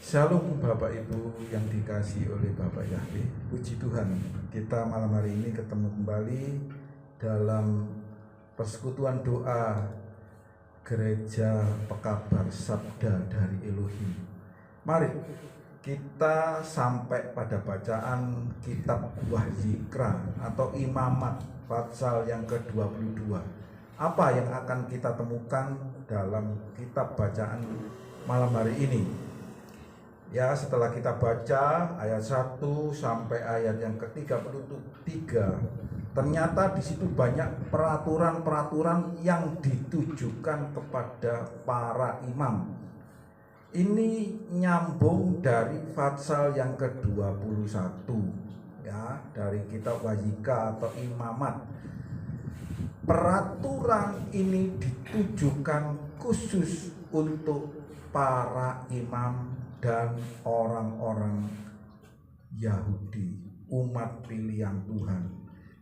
Shalom Bapak Ibu yang dikasihi oleh Bapak Yahweh. Puji Tuhan, kita malam hari ini ketemu kembali dalam persekutuan doa Gereja Pekabar Sabda dari Elohim. Mari kita sampai pada bacaan kitab Wahzikra atau Imamat pasal yang ke-22. Apa yang akan kita temukan dalam kitab bacaan malam hari ini? Ya, setelah kita baca ayat 1 sampai ayat yang ke-33, ternyata di situ banyak peraturan-peraturan yang ditujukan kepada para imam. Ini nyambung dari pasal yang ke-21 ya, dari kitab Wahzikra atau Imamat. Peraturan ini ditujukan khusus untuk para imam dan orang-orang Yahudi, umat pilihan Tuhan.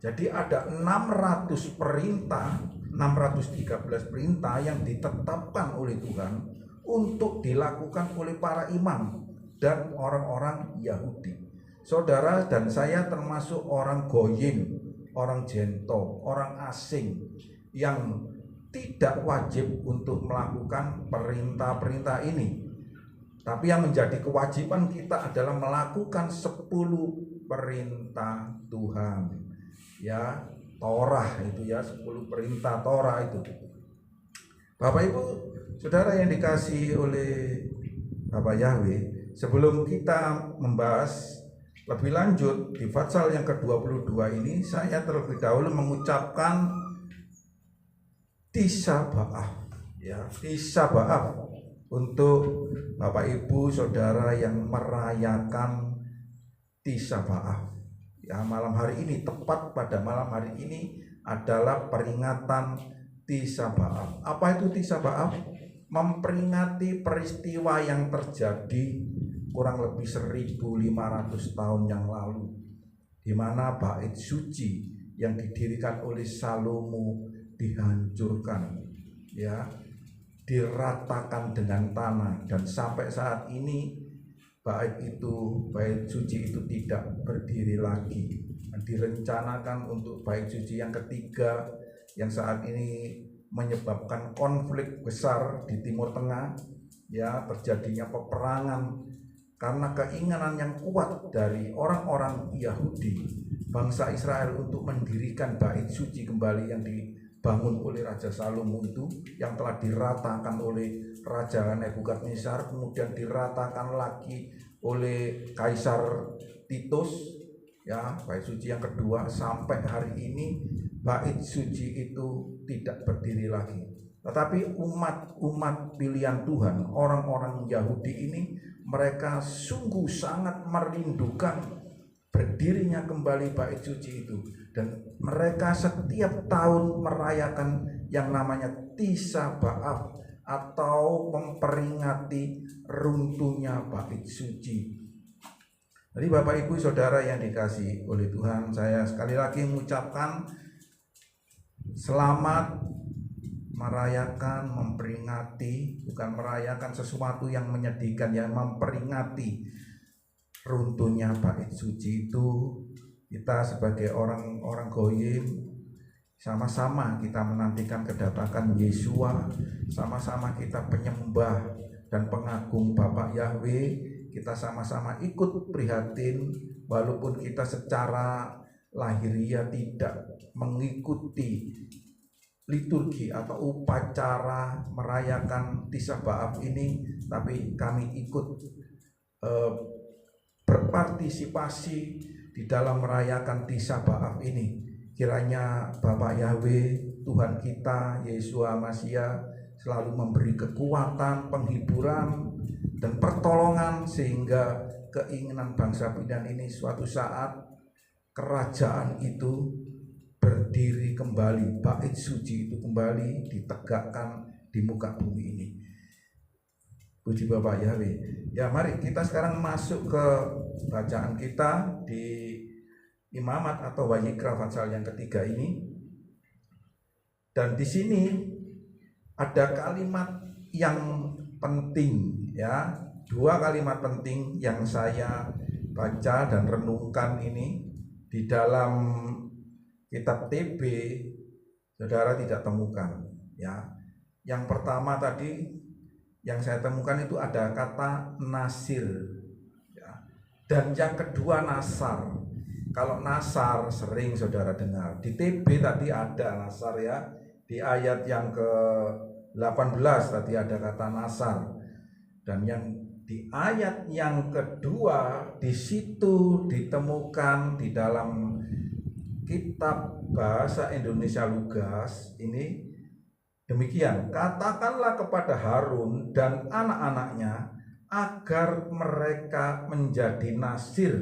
Jadi ada 600 perintah, 613 perintah yang ditetapkan oleh Tuhan untuk dilakukan oleh para imam dan orang-orang Yahudi. Saudara dan saya termasuk orang goyim, orang jento, orang asing yang tidak wajib untuk melakukan perintah-perintah ini. Tapi yang menjadi kewajiban kita adalah melakukan 10 perintah Tuhan. Ya, Torah itu ya, 10 perintah Torah itu. Bapak Ibu, Saudara yang dikasihi oleh Bapak Yahweh, sebelum kita membahas lebih lanjut di pasal yang ke-22 ini, saya terlebih dahulu mengucapkan Tisha B'Av, ya, Tisha B'Av untuk Bapak Ibu Saudara yang merayakan Tisha B'Av. Ya, malam hari ini, tepat pada malam hari ini adalah peringatan Tisha B'Av. Apa itu Tisha B'Av? Memperingati peristiwa yang terjadi kurang lebih 1500 tahun yang lalu, di mana bait suci yang didirikan oleh Salomo dihancurkan, ya, diratakan dengan tanah, dan sampai saat ini bait suci itu tidak berdiri lagi. Direncanakan untuk bait suci yang ketiga yang saat ini menyebabkan konflik besar di Timur Tengah, ya, terjadinya peperangan karena keinginan yang kuat dari orang-orang Yahudi, bangsa Israel, untuk mendirikan bait suci kembali yang dibangun oleh Raja Salomo itu, yang telah diratakan oleh Raja Nebukadnezar, kemudian diratakan lagi oleh Kaisar Titus, ya, bait suci yang kedua. Sampai hari ini bait suci itu tidak berdiri lagi. Tetapi umat pilihan Tuhan, orang-orang Yahudi ini, mereka sungguh sangat merindukan berdirinya kembali bait suci itu, dan mereka setiap tahun merayakan yang namanya Tisha B'Av atau memperingati runtuhnya bait suci. Jadi Bapak Ibu Saudara yang dikasihi oleh Tuhan, saya sekali lagi mengucapkan selamat merayakan, memperingati, bukan merayakan sesuatu yang menyedihkan, yang memperingati runtuhnya bait suci itu. Kita sebagai orang-orang goyim, sama-sama kita menantikan kedatangan Yesua, sama-sama kita penyembah dan pengagum Bapak Yahweh. Kita sama-sama ikut prihatin, walaupun kita secara lahiriah tidak mengikuti liturgi atau upacara merayakan Tisha B'Av ini, tapi kami ikut berpartisipasi di dalam merayakan Tisha B'Av ini. Kiranya Bapak Yahweh, Tuhan kita, Yesus Masiah, selalu memberi kekuatan, penghiburan, dan pertolongan, sehingga keinginan bangsa pilihan ini suatu saat kerajaan itu berdiri kembali, bait suci itu kembali ditegakkan di muka bumi ini. Puji Bapak Yahweh. Ya, mari kita sekarang masuk ke bacaan kita di Imamat atau Wahzikra pasal yang ketiga ini. Dan di sini ada kalimat yang penting, ya, dua kalimat penting yang saya baca dan renungkan ini di dalam kitab TB, saudara tidak temukan ya. Yang pertama tadi yang saya temukan itu ada kata nasir ya. Dan yang kedua nasar. Kalau nasar sering saudara dengar. Di TB tadi ada nasar ya. Di ayat yang ke-18 tadi ada kata nasar. Dan yang di ayat yang kedua di situ ditemukan di dalam kitab bahasa Indonesia Lugas ini demikian, katakanlah kepada Harun dan anak-anaknya agar mereka menjadi nasir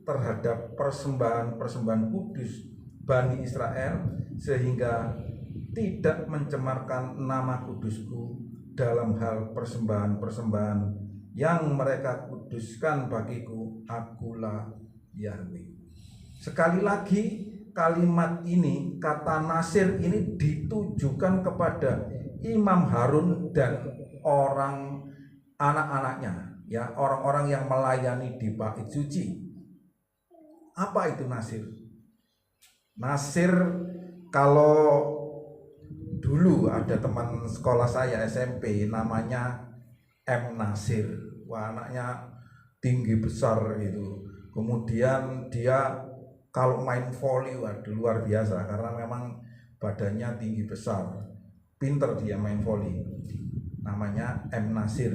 terhadap persembahan-persembahan kudus Bani Israel sehingga tidak mencemarkan nama kudusku dalam hal persembahan-persembahan yang mereka kuduskan bagiku, akulah Yahweh. Sekali lagi kalimat ini, kata nasir ini ditujukan kepada Imam Harun dan orang anak-anaknya, ya, orang-orang yang melayani di bait suci. Apa itu nasir? Nasir, kalau dulu ada teman sekolah saya SMP namanya M. Nasir. Wah, anaknya tinggi besar gitu. Kemudian dia kalau main voli, waduh, luar biasa karena memang badannya tinggi besar. Pinter dia main voli. Namanya M. Nasir.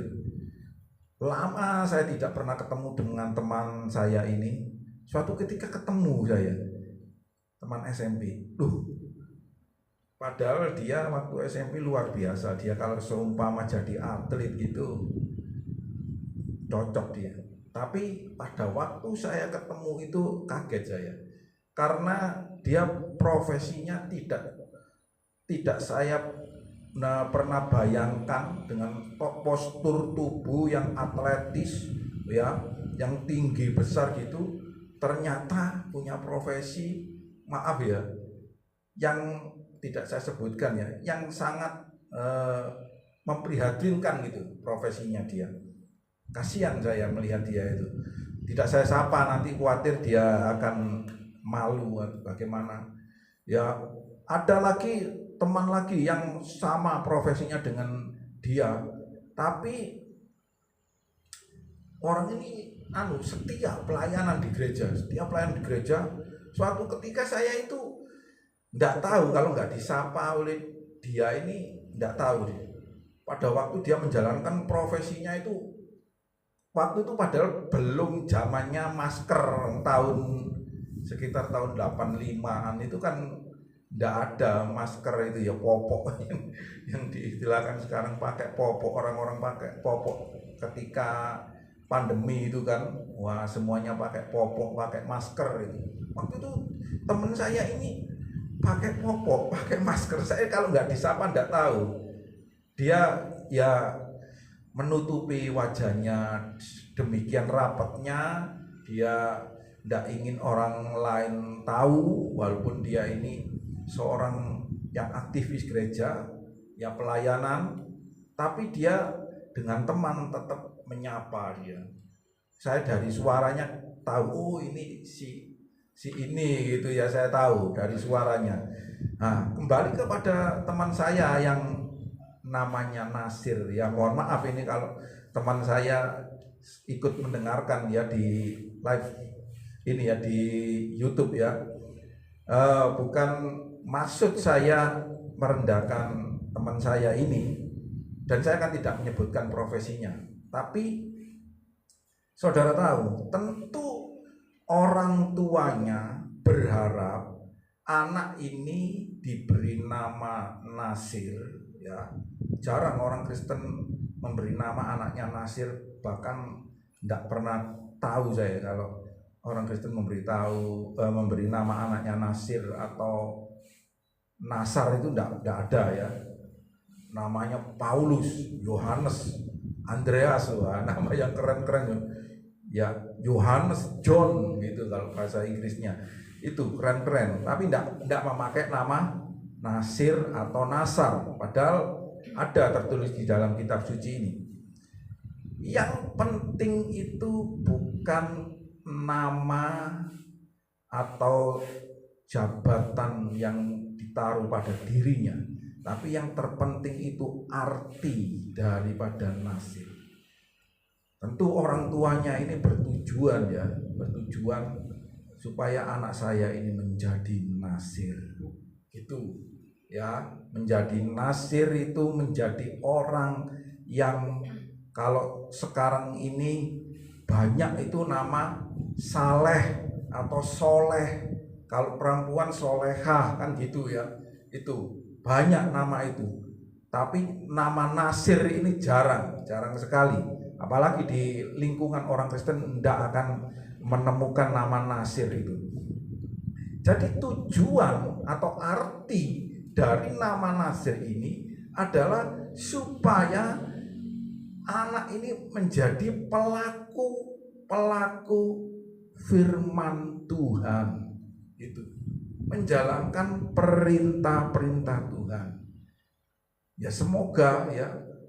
Lama saya tidak pernah ketemu dengan teman saya ini. Suatu ketika ketemu saya, teman SMP. Padahal dia waktu SMP luar biasa. Dia kalau seumpama jadi atlet gitu cocok dia. Tapi pada waktu saya ketemu itu kaget saya. Karena dia profesinya tidak saya pernah bayangkan dengan postur tubuh yang atletis ya, yang tinggi besar gitu, ternyata punya profesi, maaf ya, yang tidak saya sebutkan ya, yang sangat memprihatinkan gitu profesinya dia. Kasihan saya melihat dia itu. Tidak saya sapa, nanti khawatir dia akan malu atau bagaimana. Ya, ada lagi teman lagi yang sama profesinya dengan dia, tapi orang ini setia pelayanan di gereja, Suatu ketika saya itu tidak tahu, kalau nggak disapa oleh dia ini tidak tahu dia. Pada waktu dia menjalankan profesinya itu, waktu itu padahal belum zamannya masker, sekitar tahun 85-an itu kan tidak ada masker itu ya, popok yang diistilahkan sekarang pakai popok, orang-orang pakai popok ketika pandemi itu kan, wah semuanya pakai popok, pakai masker itu. Waktu itu teman saya ini pakai popok, pakai masker. Saya kalau nggak disapa nggak tahu. Dia ya menutupi wajahnya demikian rapatnya, dia tidak ingin orang lain tahu, walaupun dia ini seorang yang aktivis gereja, ya pelayanan, tapi dia dengan teman tetap menyapa dia. Saya dari suaranya tahu, ini si ini gitu ya, saya tahu dari suaranya. Nah, kembali kepada teman saya yang namanya Nasir, ya mohon maaf ini kalau teman saya ikut mendengarkan ya di live ini ya di YouTube ya. Bukan maksud saya merendahkan teman saya ini, dan saya kan tidak menyebutkan profesinya, tapi saudara tahu, tentu orang tuanya berharap anak ini diberi nama Nasir ya. Jarang orang Kristen memberi nama anaknya Nasir, bahkan tidak pernah tahu saya kalau orang Kristen memberi nama anaknya Nasir atau Nasar, itu tidak ada ya. Namanya Paulus, Yohanes, Andreas, nama yang keren-keren ya, Yohanes, John gitu kalau bahasa Inggrisnya, itu keren-keren. Tapi tidak memakai nama Nasir atau Nasar, padahal ada tertulis di dalam kitab suci ini. Yang penting itu bukan nama atau jabatan yang ditaruh pada dirinya, tapi yang terpenting itu arti daripada nasir. Tentu orang tuanya ini bertujuan supaya anak saya ini menjadi nasir. Itu ya, menjadi nasir itu menjadi orang yang kalau sekarang ini banyak itu nama saleh atau soleh. Kalau perempuan solehah kan gitu ya. Itu banyak nama itu. Tapi nama nasir ini jarang sekali. Apalagi di lingkungan orang Kristen tidak akan menemukan nama nasir itu. Jadi tujuan atau arti dari nama nasir ini adalah supaya anak ini menjadi pelaku firman Tuhan, itu menjalankan perintah-perintah Tuhan. Ya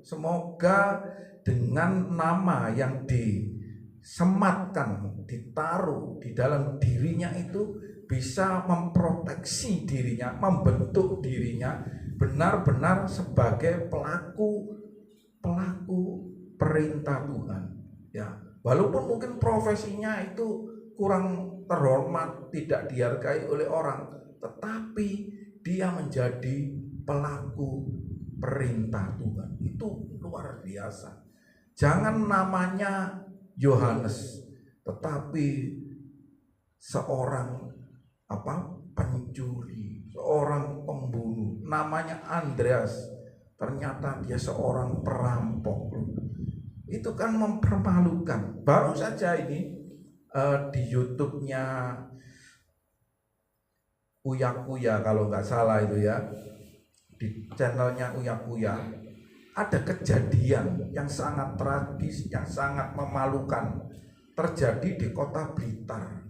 semoga dengan nama yang disematkan, ditaruh di dalam dirinya itu bisa memproteksi dirinya, membentuk dirinya benar-benar sebagai pelaku perintah Tuhan. Ya, walaupun mungkin profesinya itu kurang terhormat, tidak dihargai oleh orang, tetapi dia menjadi pelaku perintah Tuhan. Itu luar biasa. Jangan namanya Yohanes, tetapi seorang pencuri, seorang pembunuh, namanya Andreas, ternyata dia seorang perampok. Itu kan mempermalukan. Baru saja ini di YouTube-nya Uya Kuya kalau nggak salah itu ya, di channelnya Uya Kuya ada kejadian yang sangat tragis, yang sangat memalukan terjadi di kota Blitar.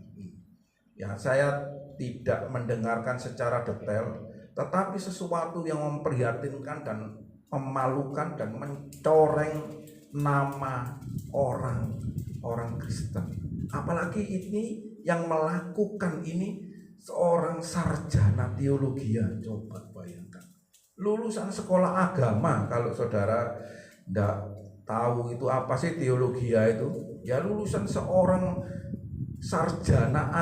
Ya, saya tidak mendengarkan secara detail, tetapi sesuatu yang memprihatinkan dan memalukan dan mencoreng nama orang Kristen. Apalagi ini yang melakukan ini seorang sarjana teologi. Coba bayangkan, lulusan sekolah agama. Kalau saudara tidak tahu itu apa sih teologi itu, ya lulusan seorang sarjana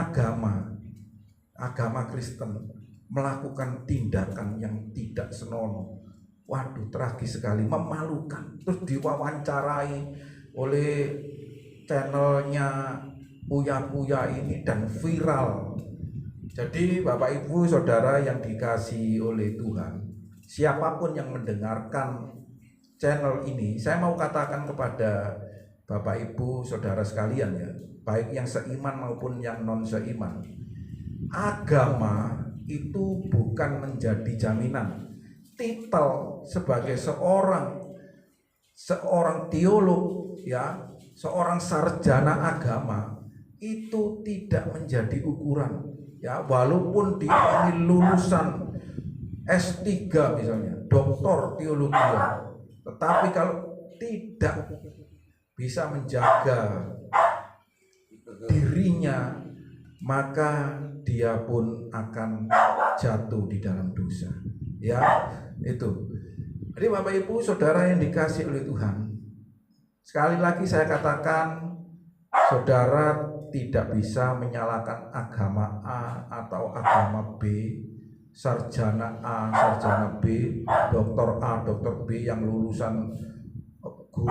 agama Kristen melakukan tindakan yang tidak senonoh. Waduh, tragis sekali, memalukan. Terus diwawancarai oleh channelnya Uya Kuya ini dan viral. Jadi Bapak Ibu Saudara yang dikasihi oleh Tuhan, siapapun yang mendengarkan channel ini, saya mau katakan kepada Bapak Ibu Saudara sekalian ya, baik yang seiman maupun yang non seiman, agama itu bukan menjadi jaminan. Titel sebagai seorang teolog ya, seorang sarjana agama itu tidak menjadi ukuran ya, walaupun dia ini lulusan S3 misalnya, doktor teologi, tetapi kalau tidak bisa menjaga dirinya, maka dia pun akan jatuh di dalam dosa. Ya, itu. Jadi Bapak Ibu Saudara yang dikasihi oleh Tuhan, sekali lagi saya katakan, saudara tidak bisa menyalahkan agama A atau agama B, sarjana A, sarjana B, doktor A, doktor B yang lulusan guru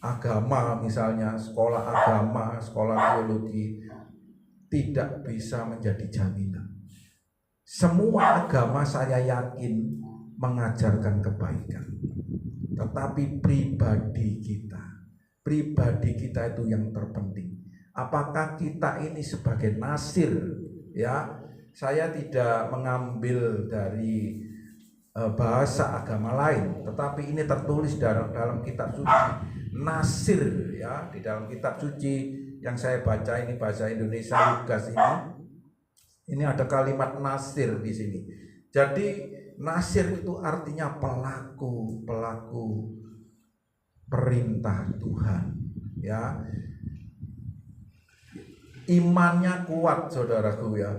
agama misalnya, sekolah agama, sekolah teologi, tidak bisa menjadi jaminan. Semua agama saya yakin mengajarkan kebaikan, tetapi pribadi kita itu yang terpenting. Apakah kita ini sebagai nasir ya? Saya tidak mengambil dari bahasa agama lain, tetapi ini tertulis dalam kitab suci. Nasir ya, di dalam kitab suci yang saya baca ini bahasa Indonesia Lukas ini ada kalimat nasir di sini. Jadi nasir itu artinya pelaku perintah Tuhan. Ya, imannya kuat saudaraku ya,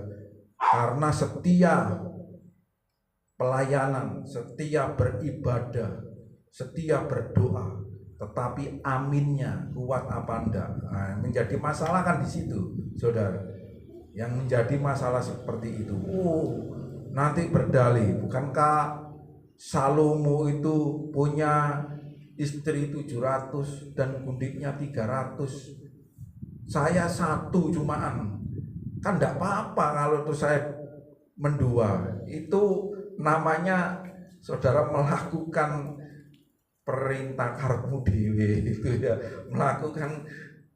karena setia pelayanan, setia beribadah, setia berdoa, tetapi aminnya kuat apa enggak? Nah, menjadi masalah kan di situ, saudara. Yang menjadi masalah seperti itu. Nanti berdalih, bukankah Salomo itu punya istri 700 dan gundiknya 300? Saya satu cumaan. Kan enggak apa-apa kalau itu saya mendua. Itu namanya saudara melakukan perintah karepmu dhewe itu ya, melakukan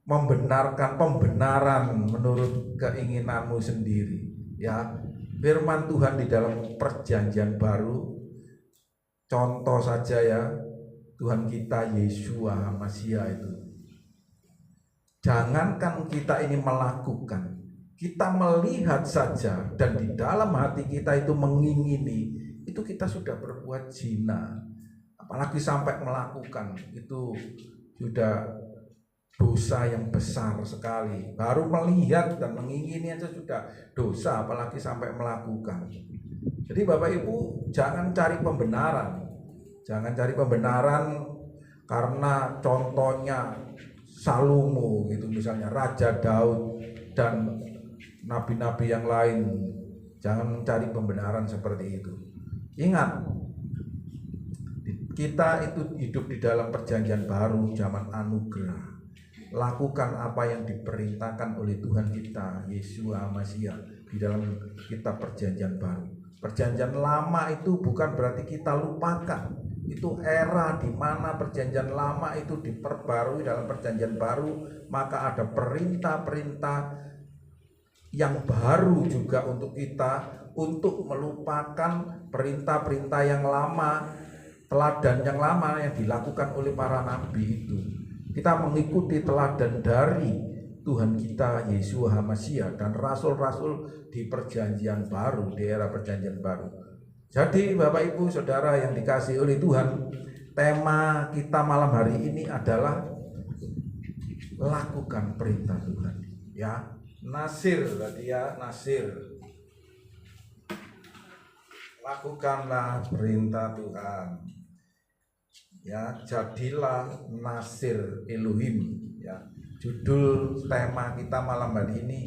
membenarkan pembenaran menurut keinginanmu sendiri ya. Firman Tuhan di dalam perjanjian baru, contoh saja ya, Tuhan kita Yesus Masiha itu, jangankan kita ini melakukan, kita melihat saja dan di dalam hati kita itu mengingini, itu kita sudah berbuat zina. Apalagi sampai melakukan, itu sudah dosa yang besar sekali. Baru melihat dan mengingini aja sudah dosa, apalagi sampai melakukan. Jadi Bapak Ibu jangan cari pembenaran. Jangan cari pembenaran karena contohnya Salomo gitu misalnya, Raja Daud dan nabi-nabi yang lain. Jangan mencari pembenaran seperti itu. Ingat, kita itu hidup di dalam perjanjian baru, zaman anugerah. Lakukan apa yang diperintahkan oleh Tuhan kita Yesus Masiha di dalam kitab perjanjian baru. Perjanjian lama itu bukan berarti kita lupakan. Itu era di mana perjanjian lama itu diperbarui dalam perjanjian baru, maka ada perintah-perintah yang baru juga untuk kita, untuk melupakan perintah-perintah yang lama, teladan yang lama yang dilakukan oleh para nabi itu. Kita mengikuti teladan dari Tuhan kita Yesus Masiha dan rasul-rasul di perjanjian baru, di era perjanjian baru. Jadi Bapak Ibu Saudara yang dikasihi oleh Tuhan, tema kita malam hari ini adalah lakukan perintah Tuhan. Ya, Nasir tadi ya, Nasir. Lakukanlah perintah Tuhan. Ya, jadilah Nasir Elohim ya. Judul tema kita malam hari ini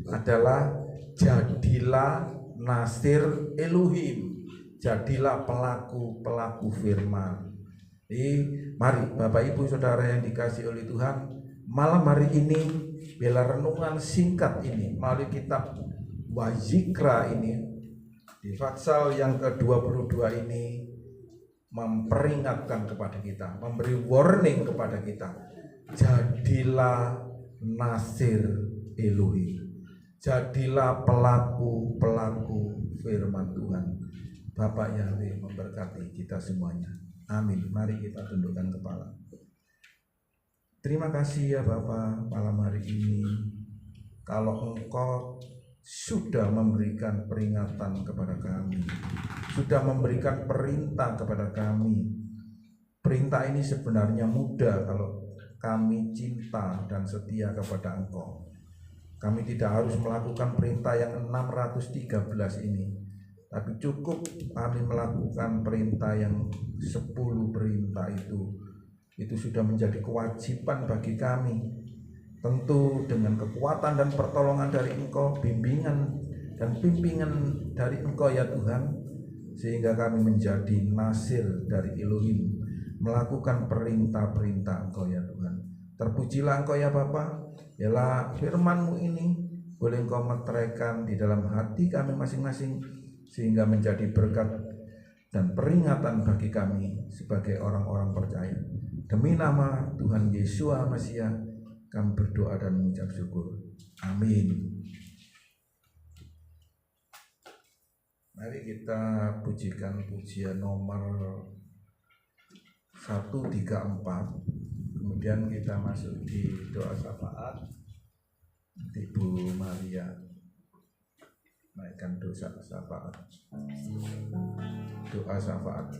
adalah jadilah Nasir Elohim. Jadilah pelaku-pelaku firman. Jadi mari Bapak Ibu Saudara yang dikasihi oleh Tuhan, malam hari ini bila renungan singkat ini melalui kitab Wazikra ini di pasal yang ke-22 ini memperingatkan kepada kita, memberi warning kepada kita, jadilah Nasir Elohim, jadilah pelaku-pelaku firman Tuhan. Bapak Yahweh memberkati kita semuanya, amin. Mari kita tundukkan kepala. Terima kasih ya Bapak malam hari ini, kalau Engkau sudah memberikan peringatan kepada kami, sudah memberikan perintah kepada kami. Perintah ini sebenarnya mudah kalau kami cinta dan setia kepada Engkau. Kami tidak harus melakukan perintah yang 613 ini, tapi cukup kami melakukan perintah yang 10 perintah itu sudah menjadi kewajiban bagi kami. Tentu dengan kekuatan dan pertolongan dari Engkau, bimbingan dan bimbingan dari Engkau ya Tuhan, sehingga kami menjadi Nasir dari Elohim, melakukan perintah-perintah Engkau ya Tuhan. Terpujilah Engkau ya Bapa, biarlah firman-Mu ini boleh Engkau meteraikan di dalam hati kami masing-masing, sehingga menjadi berkat dan peringatan bagi kami sebagai orang-orang percaya. Demi nama Tuhan Yesus Masiha kami berdoa dan mengucap syukur. Amin. Mari kita pujikan pujian nomor 134. Kemudian kita masuk di doa syafaat. Ibu Maria naikkan doa syafaat. Doa syafaat.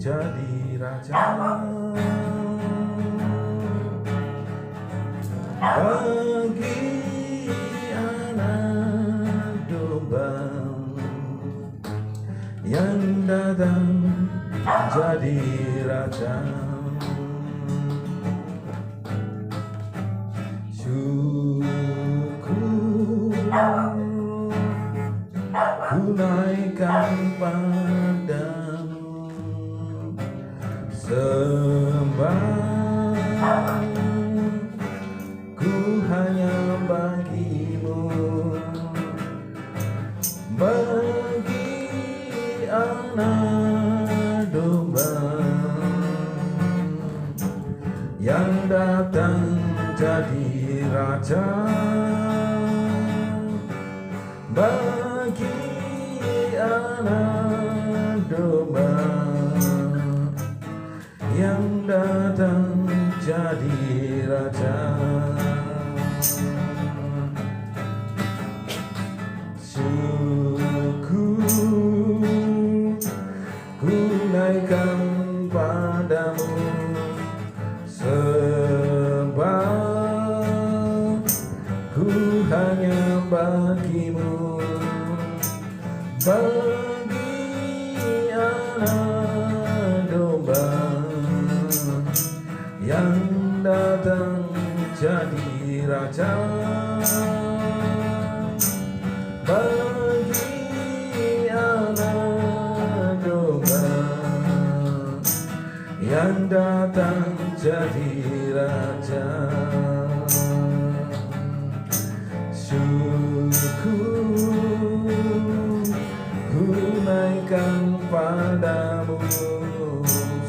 jadi raja bagi anak domba yang datang jadi raja. Syukur ku naikkan padamu, sembah ku hanya bagimu, bagi anak domba yang datang jadi raja, bagi anak domba yang datang jadi raja. Syukur ku naikkan padamu, sembah ku hanya bagimu, bagi anak domba yang datang jadi raja, bagi anak domba yang datang jadi raja. Syukur ku naikkan padamu,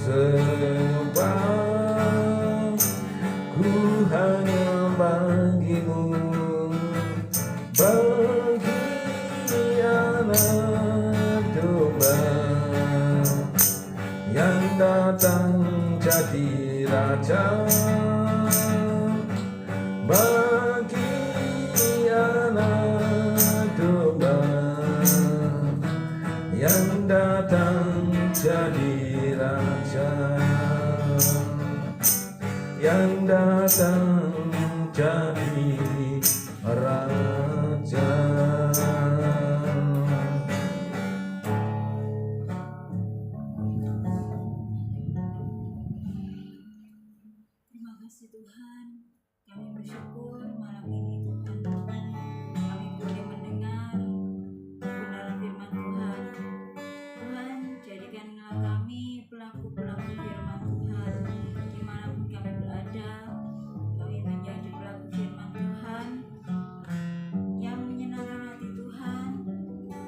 sembah ku hanya bagimu, bagi anak domba yang datang jadi raja, bagi anak domba yang datang jadi raja, yang datang jadi raja. Terima kasih Tuhan, kami bersyukur malam ini Tuhan, kami boleh mendengar kebenaran firman Tuhan. Tuhan, jadikanlah kami pelaku-pelaku firman Tuhan, dimanapun kami berada, kami menjadi pelaku firman Tuhan, yang menyenangkan hati Tuhan,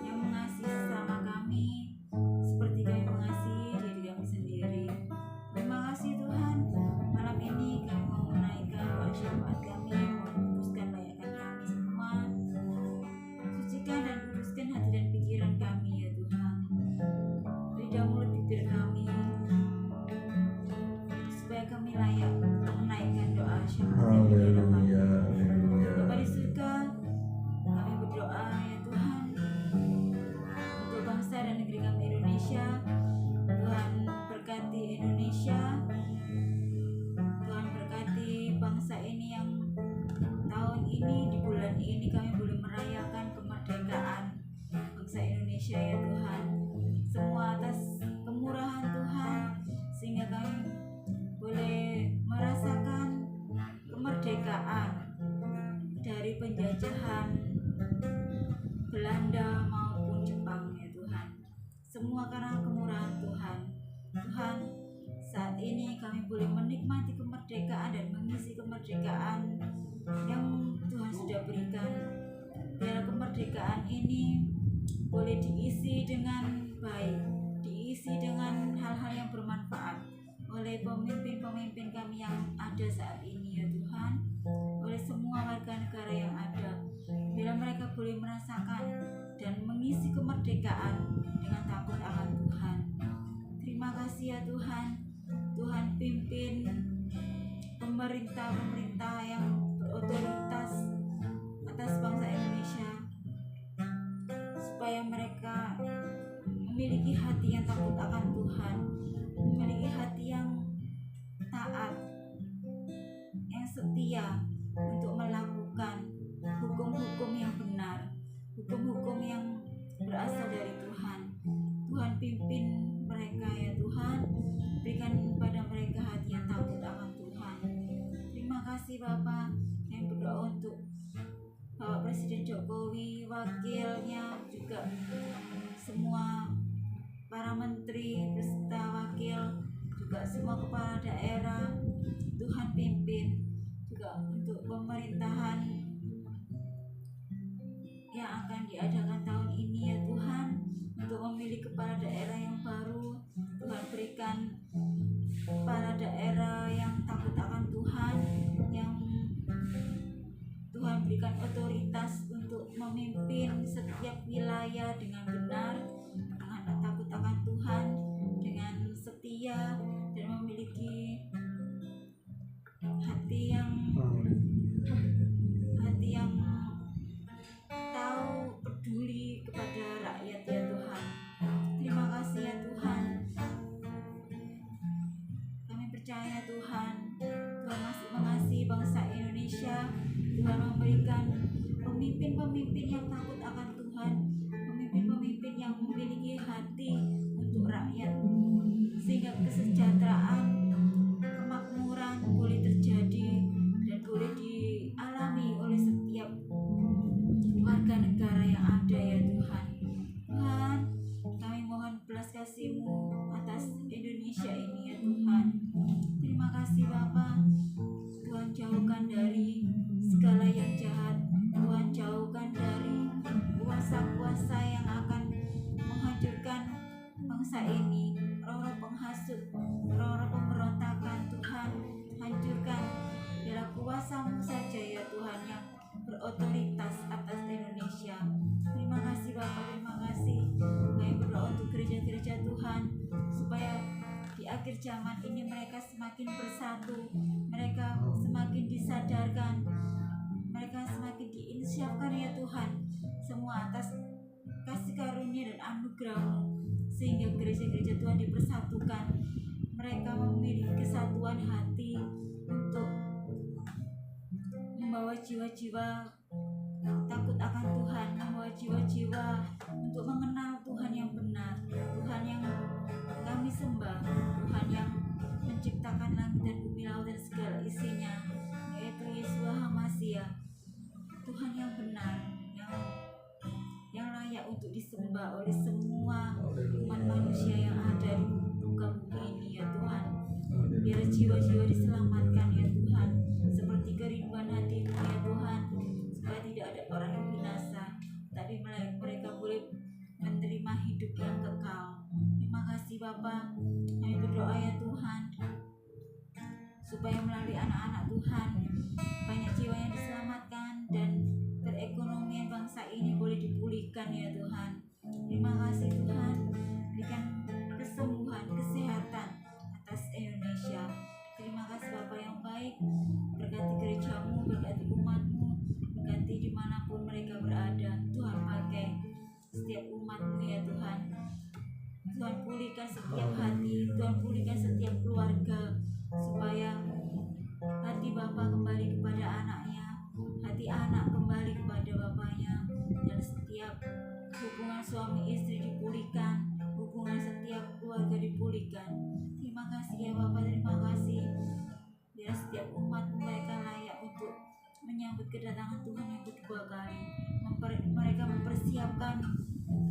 yang mengasihi sesama kami, seperti kami mengasihi diri kami sendiri. Terima kasih Tuhan, malam ini kami mau menaikkan doa syafaat kami, mau kuduskan layakkan kami semua, sucikan dan kuduskan hati dan pikiran kami ya Tuhan. Lidah mulut bibir kami, supaya kami layak untuk menaikkan doa syafaat yang di hadapan-Mu. Bapa di surga, kami berdoa ya Tuhan, untuk bangsa dan negeri kami Indonesia. Tuhan berkati Indonesia, Tuhan berkati bangsa ini yang tahun ini, di bulan ini kami boleh merayakan kemerdekaan bangsa Indonesia ya Tuhan. Semua atas kemurahan Tuhan, sehingga kami boleh merasakan kemerdekaan dari penjajahan Belanda maupun Jepang ya Tuhan. Semua karena kemurahan Tuhan. Tuhan, saat ini kami boleh menikmati kemerdekaan dan mengisi kemerdekaan yang Tuhan sudah berikan. Biar kemerdekaan ini boleh diisi dengan baik, diisi dengan hal-hal yang bermanfaat oleh pemimpin-pemimpin kami yang ada saat ini ya Tuhan, oleh semua warga negara yang ada. Bila mereka boleh merasakan dan mengisi kemerdekaan dengan takut akan Tuhan. Terima kasih ya Tuhan. Tuhan pimpin pemerintah-pemerintah yang berotoritas atas bangsa Indonesia, supaya mereka memiliki hati yang takut akan Tuhan, memiliki hati yang taat, yang setia untuk melakukan hukum-hukum yang benar, hukum-hukum yang berasal dari Tuhan. Tuhan pimpin mereka ya Tuhan, berikan pada mereka hati yang takut akan Tuhan. Terima kasih Bapak. Yang berdoa untuk Bapak Presiden Jokowi, wakilnya, juga semua para menteri beserta wakil, juga semua kepala daerah. Tuhan pimpin juga untuk pemerintahan yang akan diadakan tahun ini ya Tuhan, untuk memilih kepala daerah yang baru. Tuhan berikan kepala daerah yang takut akan Tuhan, yang Tuhan berikan otoritas untuk memimpin setiap wilayah dengan benar, dengan takut akan Tuhan, dengan setia, dan memiliki hati yang tahu peduli kepada rakyat ya Tuhan. Terima kasih ya Tuhan. Kami percaya Tuhan, Tuhan masih mengasihi bangsa Indonesia. Tuhan memberikan pemimpin-pemimpin yang takut akan Tuhan, pemimpin-pemimpin yang memiliki hati untuk rakyat, sehingga kesejahteraan, kemakmuran boleh terjadi dan boleh dialami oleh setiap warga negara yang ada ya Tuhan. Tuhan, kami mohon belas kasih-Mu atas Indonesia ini ya Tuhan. Terima kasih Bapa. Tuhan jauhkan dari segala yang jahat, Tuhan jauhkan dari kuasa-kuasa yang akan menghancurkan bangsa ini, roh-roh penghasut, roh-roh pemberontakan. Tuhan hancurkan, biarlah kuasa-Mu saja ya Tuhan yang berotoritas atas Indonesia. Terima kasih Bapak, terima kasih. Kami berdoa untuk gereja-gereja Tuhan, supaya di akhir zaman ini mereka semakin bersatu, mereka semakin disadarkan, mereka semakin diinsyafkan ya Tuhan, semua atas kasih karunia dan anugerah-Mu, sehingga gereja-gereja Tuhan dipersatukan. Mereka memiliki kesatuan hati untuk membawa jiwa-jiwa takut akan Tuhan, membawa jiwa-jiwa untuk mengenal Tuhan yang benar, Tuhan yang kami sembah, Tuhan yang menciptakan langit dan bumi, laut dan segala isinya, yaitu Yeshua HaMasiah, Tuhan yang benar, yang layak untuk disembah oleh semua umat manusia yang ada di muka bumi ini ya Tuhan. Biar jiwa-jiwa diselamatkan ya Tuhan, seperti kerinduan hati-Mu ya Tuhan, supaya tidak ada orang yang binasa, tapi mereka boleh menerima hidup yang kekal. Terima kasih Bapa. Kami berdoa ya Tuhan, supaya melalui anak-anak Tuhan banyak jiwa yang diselamatkan dan perekonomian bangsa ini boleh dipulihkan ya Tuhan. Terima kasih Tuhan, berikan kesembuhan, kesehatan atas Indonesia. Terima kasih Bapa yang baik. Berkati gereja-Mu, berkati umat-Mu, berkati dimanapun mereka berada. Tuhan pakai setiap umat-Mu ya Tuhan. Tuhan pulihkan setiap hati, Tuhan pulihkan setiap keluarga, supaya hati Bapa kembali kepada anaknya, hati anak kembali kepada bapaknya, dan setiap hubungan suami istri dipulihkan, hubungan setiap keluarga dipulihkan. Terima kasih ya Bapa, terima kasih. Biar setiap umat mereka layak untuk menyambut kedatangan Tuhan yang kedua kali. Mereka mempersiapkan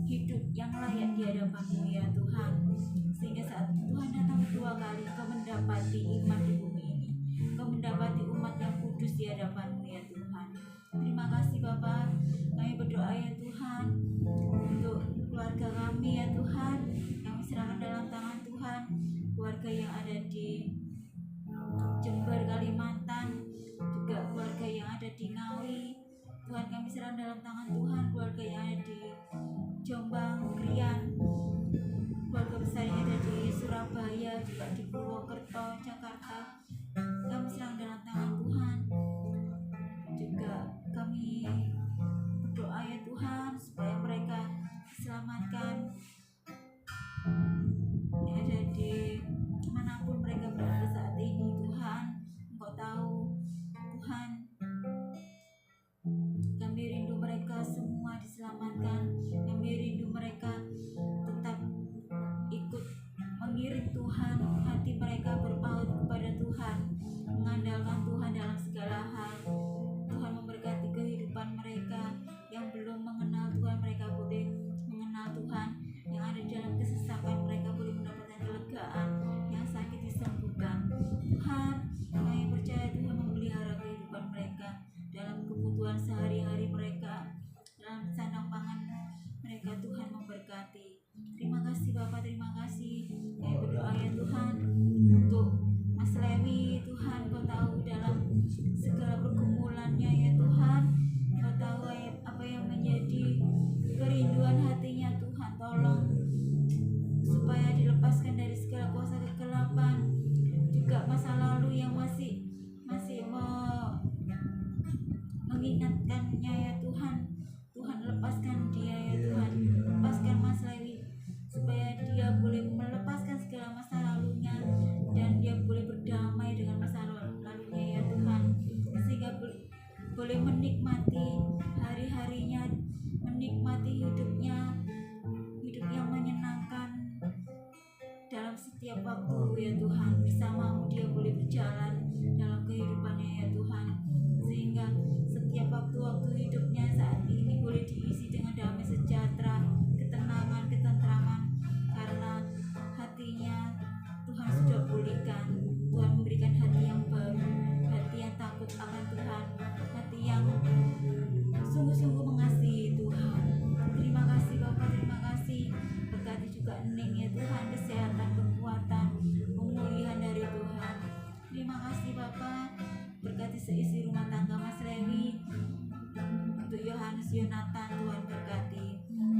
hidup yang layak di hadapan-Mu ya Tuhan, sehingga saat Tuhan datang kedua kali, Kau mendapati iman di bumi ini, Kau mendapati umat yang kudus di hadapan-Mu ya Tuhan. Terima kasih Bapa. Kami berdoa ya Tuhan untuk keluarga kami ya Tuhan, kami serahkan dalam tangan Tuhan. Keluarga yang ada di Jember, Kalimantan, juga keluarga yang ada di Ngawi, Tuhan kami serahkan dalam tangan Tuhan. Keluarga yang ada di Jombang, Krian, keluarga besar yang ada di Surabaya, juga di Purwokerto, Jakarta, kami serahkan dalam tangan Tuhan. Juga kami berdoa ya Tuhan, supaya mereka diselamatkan yang ada di diselamatkan. Kami rindu mereka tetap ikut mengiring Tuhan, hati mereka berpaut kepada Tuhan, mengandalkan Tuhan dalam segala hal. Tuhan memberkati kehidupan mereka yang belum mengenal Tuhan, mereka boleh mengenal Tuhan. Yang ada dalam kesesakan, mereka boleh mendapatkan kelegaan. Yang sakit disembuhkan. Tuhan, kami percaya Tuhan memelihara kehidupan mereka dalam kebutuhan sehari-hari mereka, dalam sandang pangan mereka. Tuhan memberkati. Terima kasih Bapak, terima kasih. Kami berdoa ya Tuhan untuk Mas Lewi. Tuhan, Kau tahu dalam segala pergumulannya ya Tuhan. Kau tahu apa yang menjadi kerinduan hatinya Tuhan. Tolong supaya dilepaskan dari segala kuasa kegelapan, juga masa lalu yang masih mengingatkannya ya Tuhan. Tuhan, lepaskan dia ya Tuhan, lepaskan Mas Lewi supaya dia boleh melepaskan segala masa lalunya dan dia boleh berdamai dengan masa lalunya ya Tuhan, sehingga boleh menikmati hari-harinya, menikmati hidupnya, hidup yang menyenangkan dalam setiap waktu ya Tuhan. Bersamamu dia boleh berjalan dalam kehidupannya ya Tuhan, sehingga setiap waktu-waktu hidupnya saat ini boleh diisi dengan damai sejahtera, ketenangan, ketentraman, karena hatinya Tuhan sudah pulihkan. Tuhan memberikan hati yang baru, hati yang takut akan Tuhan, hati yang sungguh-sungguh mengasihi Tuhan. Terima kasih Bapak, terima kasih. Berkati juga Ning ya Tuhan, kesehatan, kekuatan, pemulihan dari Tuhan. Terima kasih Bapak. Berkati seisi rumah tangga Mas Lewi. Untuk Yohanes Yonatan, Tuhan berkati.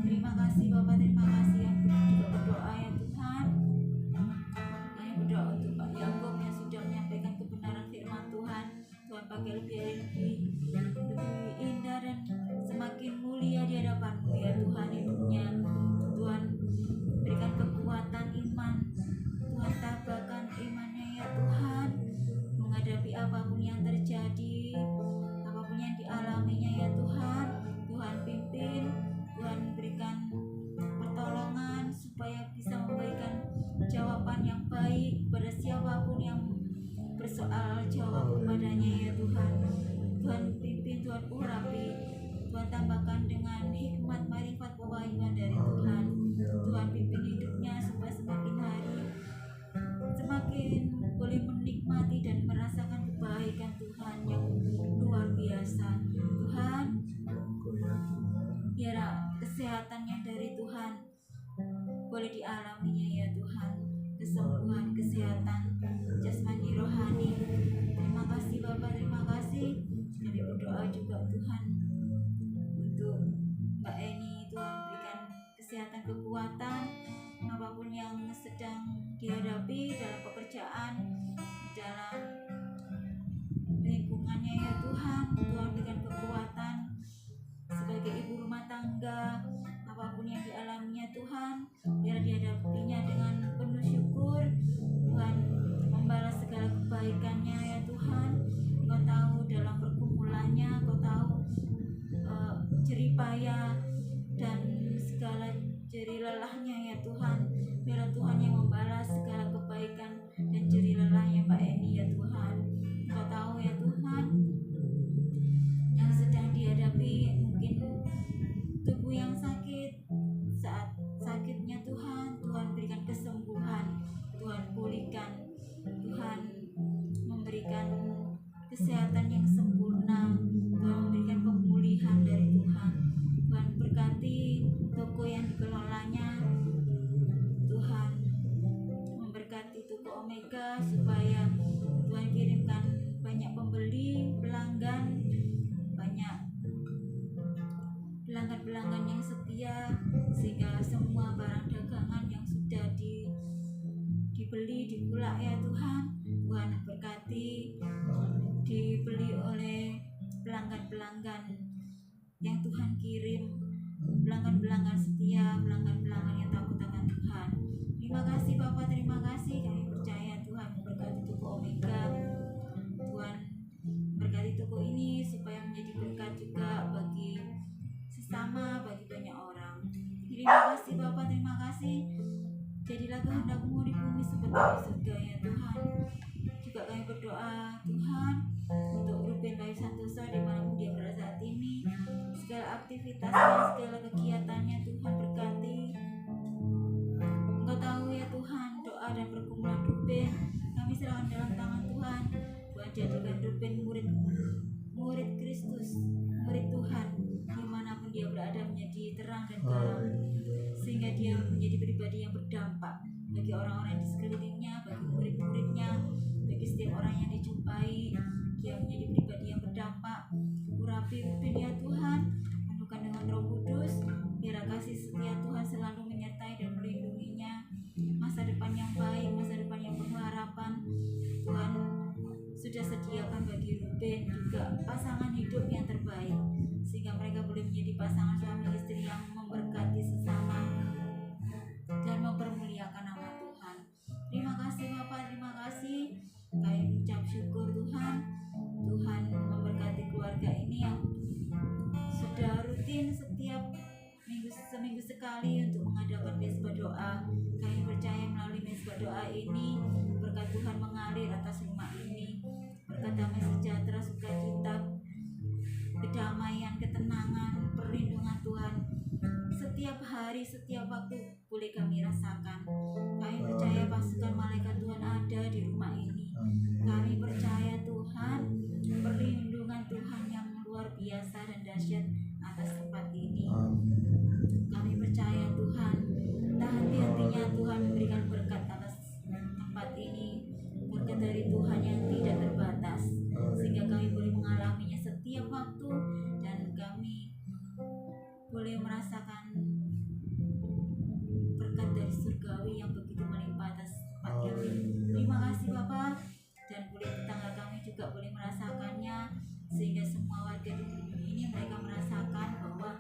Terima kasih Bapak, terima kasih. Yang juga berdoa ya Tuhan, yang berdoa untuk Pak Yakob yang sudah menyampaikan kebenaran firman Tuhan. Tuhan pakai lebih indah dan semakin mulia di hadapan-Mu ya Tuhan hidupnya. Tuhan berikan kekuatan iman, Tuhan tabahkan imannya ya Tuhan, menghadapi apapun yang terjadi, apapun yang dialaminya ya Tuhan. Tuhan pimpin, Tuhan berikan pertolongan supaya bisa memberikan jawaban yang baik kepada siapapun yang bersoal jawab kepadanya ya Tuhan. Tuhan pimpin, Tuhan urapi, Tuhan tambahkan dengan hikmat, marifat, pewahyuan dari Tuhan. Tuhan pimpin hidupnya supaya semakin hari semakin boleh menikmati dan merasakan kebaikan Tuhan yang luar biasa. Tuhan, biar kesehatannya dari Tuhan boleh dialaminya ya Tuhan, kesembuhan, kesehatan jasmani, rohani. Terima kasih Bapak, terima kasih. Kami berdoa juga Tuhan untuk Mbak Eni, Tuhan berikan kesehatan, kekuatan apapun yang sedang dihadapi dalam pekerjaan, dalam lingkungannya ya Tuhan. Tuhan berikan kekuatan sebagai ibu rumah tangga, apapun yang dialaminya Tuhan, biar dihadapinya dengan penuh syukur. Tuhan membalas segala kebaikannya ya Tuhan. Kau tahu dalam pergumulannya, Kau tahu jeripaya dan segala jerih lelahnya ya Tuhan. Biar Tuhan yang membalas segala kebaikan dan jerih lelahnya Mbak Eni ya Tuhan. Kau tahu ya Tuhan yang sedang dihadapi, mungkin tubuh yang sakit. Saat sakitnya Tuhan, Tuhan berikan kesembuhan, Tuhan pulihkan, Tuhan memberikan kesehatan yang sempurna, Tuhan memberikan pemulihan dari Tuhan. Tuhan berkati toko yang dikelolanya, Tuhan memberkati toko Omega supaya Tuhan kirimkan banyak pembeli, pelanggan, banyak pelanggan-pelanggan yang setia, sehingga semua barang dagangan yang sudah dibeli, dikulak ya Tuhan. Tuhan berkati, dibeli oleh pelanggan-pelanggan yang Tuhan kirim, pelanggan-pelanggan setia, pelanggan-pelanggan yang takut akan Tuhan. Terima kasih Bapak, terima kasih. Kami percaya Tuhan memberkati toko Omega. Tuhan berkati toko ini supaya menjadi berkat juga bagi sesama, dari surga ya Tuhan. Juga kami berdoa Tuhan untuk Ruben Bayu Santoso dimanapun dia berada saat ini, segala aktivitasnya, segala kegiatannya Tuhan berkati. Engkau tahu ya Tuhan doa dan pergumulan Ruben kami serahkan dalam tangan Tuhan. Tuhan jadikan Ruben murid Kristus, murid Tuhan, dimanapun dia berada menjadi terang dan terang, sehingga dia menjadi pribadi yang berdampak bagi orang-orang di sekelilingnya, bagi murid-muridnya, bagi setiap orang yang dijumpai. Dia menjadi pribadi yang berdampak. Urapi Ruben ya Tuhan, penuhkan dengan Roh Kudus, biar kasih setia Tuhan selalu menyertai dan melindunginya. Masa depan yang baik, masa depan yang penuh harapan, Tuhan sudah sediakan bagi Ruben juga pasangan hidup yang terbaik, sehingga mereka boleh menjadi pasangan suami istri yang memberkati sesama dan mempermuliakan nama Tuhan. Terima kasih Bapak, terima kasih. Kami mengucap syukur Tuhan. Tuhan memberkati keluarga ini yang sudah rutin setiap seminggu sekali untuk mengadakan mesbah doa. Kami percaya melalui mesbah doa ini berkat Tuhan mengalir atas rumah ini, berkat damai sejahtera, sukacita, kedamaian, ketenangan, perlindungan Tuhan setiap hari, setiap waktu boleh kami rasakan. Kami percaya pasukan malaikat Tuhan ada di rumah ini. Kami percaya Tuhan, perlindungan Tuhan yang luar biasa dan dahsyat atas tempat ini. Kami percaya Tuhan, tak henti-hentinya Tuhan memberikan berkat atas tempat ini, berkat dari Tuhan yang tidak terbatas, sehingga kami boleh mengalaminya setiap waktu dan kami boleh merasakan berkat dari surgawi yang begitu melimpah atas tempat kami. Terima kasih Bapak, dan boleh tetangga kami juga boleh merasakannya, sehingga semua warga di bumi ini mereka merasakan bahwa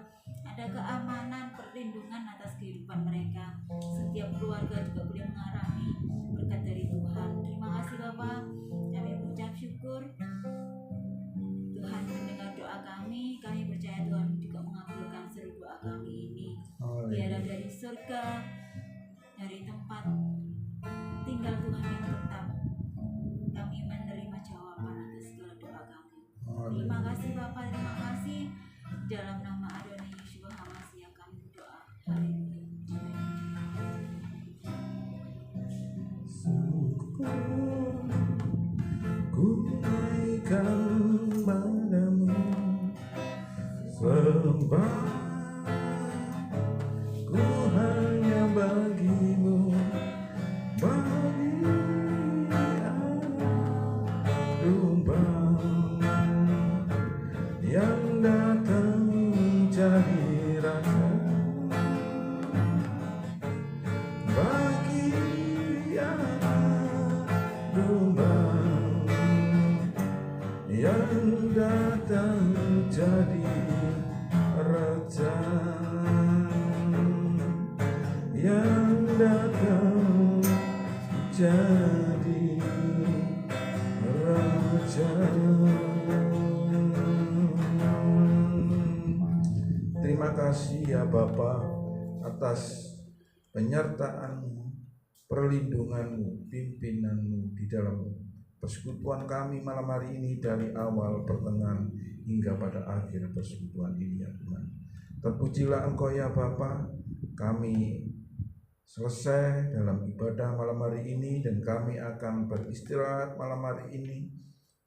ada keamanan, perlindungan atas kehidupan mereka. Setiap keluarga juga boleh mengalami berkat dari Tuhan. Terima kasih Bapak, kami mengucap syukur. Tuhan mendengar doa kami. Kami percaya Tuhan juga mengabulkan seluruh doa kami ini. Biarlah dari surga, dari tempat tinggal Tuhan yang tetap, kami menerima jawaban atas segala doa kami. Terima kasih Bapak, terima kasih. Dalam nama Adonai Yeshua HaMashiach kami berdoa. Haleluya. Ku naikkan padamu sembah, ku hanya bagimu, bagi anak domba yang datang jadi rasa, bagi anak domba yang datang jadi raja, yang datang jadi raja. Terima kasih ya Bapa atas penyertaan-Mu, perlindungan-Mu, pimpinan-Mu di dalam persekutuan kami malam hari ini, dari awal, pertengahan, hingga pada akhir persekutuan ini ya Tuhan. Terpujilah Engkau ya Bapa. Kami selesai dalam ibadah malam hari ini dan kami akan beristirahat malam hari ini.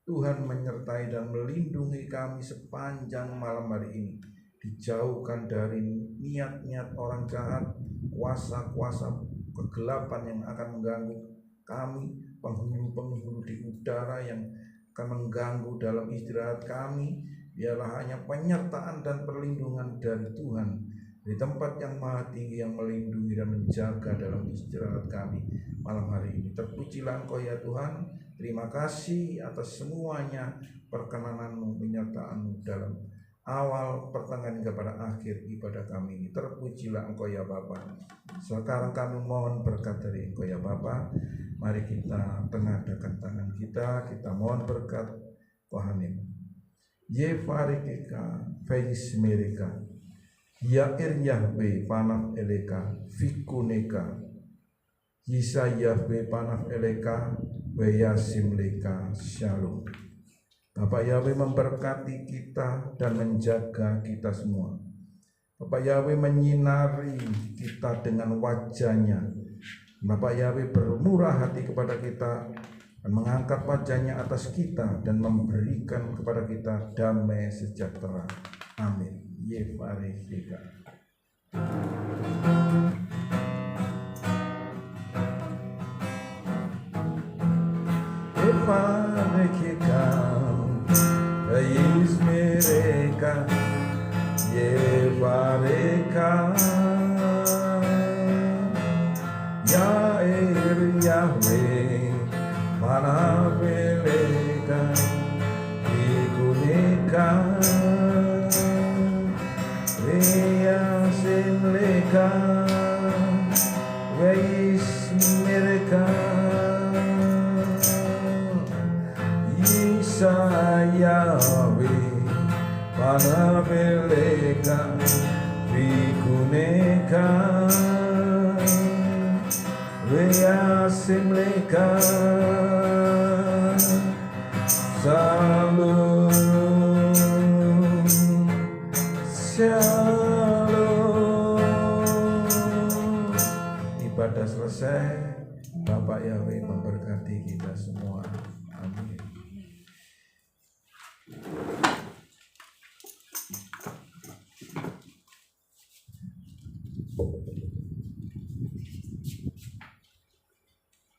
Tuhan menyertai dan melindungi kami sepanjang malam hari ini, dijauhkan dari niat-niat orang jahat, kuasa-kuasa kegelapan yang akan mengganggu kami, penghulu-penghulu di udara yang akan mengganggu dalam istirahat kami. Biarlah hanya penyertaan dan perlindungan dari Tuhan di tempat yang maha tinggi yang melindungi dan menjaga dalam istirahat kami malam hari ini. Terpujilah Engkau ya Tuhan. Terima kasih atas semuanya, perkenanan-Mu, penyertaan-Mu dalam awal, pertengahan, hingga pada akhir ibadah kami ini. Terpujilah Engkau ya Bapa. Sekarang kami mohon berkat dari Engkau ya Bapa. Mari kita tengadahkan tangan kita mohon berkat Kohanim. Yevarikeka, Feis Mereka, Yair Yahweh, Panaf Eleka, Fikuneka, Yisayah panaf eleka weyasim leka shalom. Bapak Yahweh memberkati kita dan menjaga kita semua. Bapak Yahweh menyinari kita dengan wajahnya. Bapak Yahweh bermurah hati kepada kita dan mengangkat wajahnya atas kita dan memberikan kepada kita damai sejahtera. Amin. Yevarefika. Yevarefika. Yeismereka. Yevareka. Yair Yahweh Manapeleka Ikuneka Veyasimleka Veismereka Yisayahweh Manapeleka Ikuneka Veyasimleka Shalom Shalom. Ibadah selesai. Bapak Yahweh memberkati kita semua. Amin.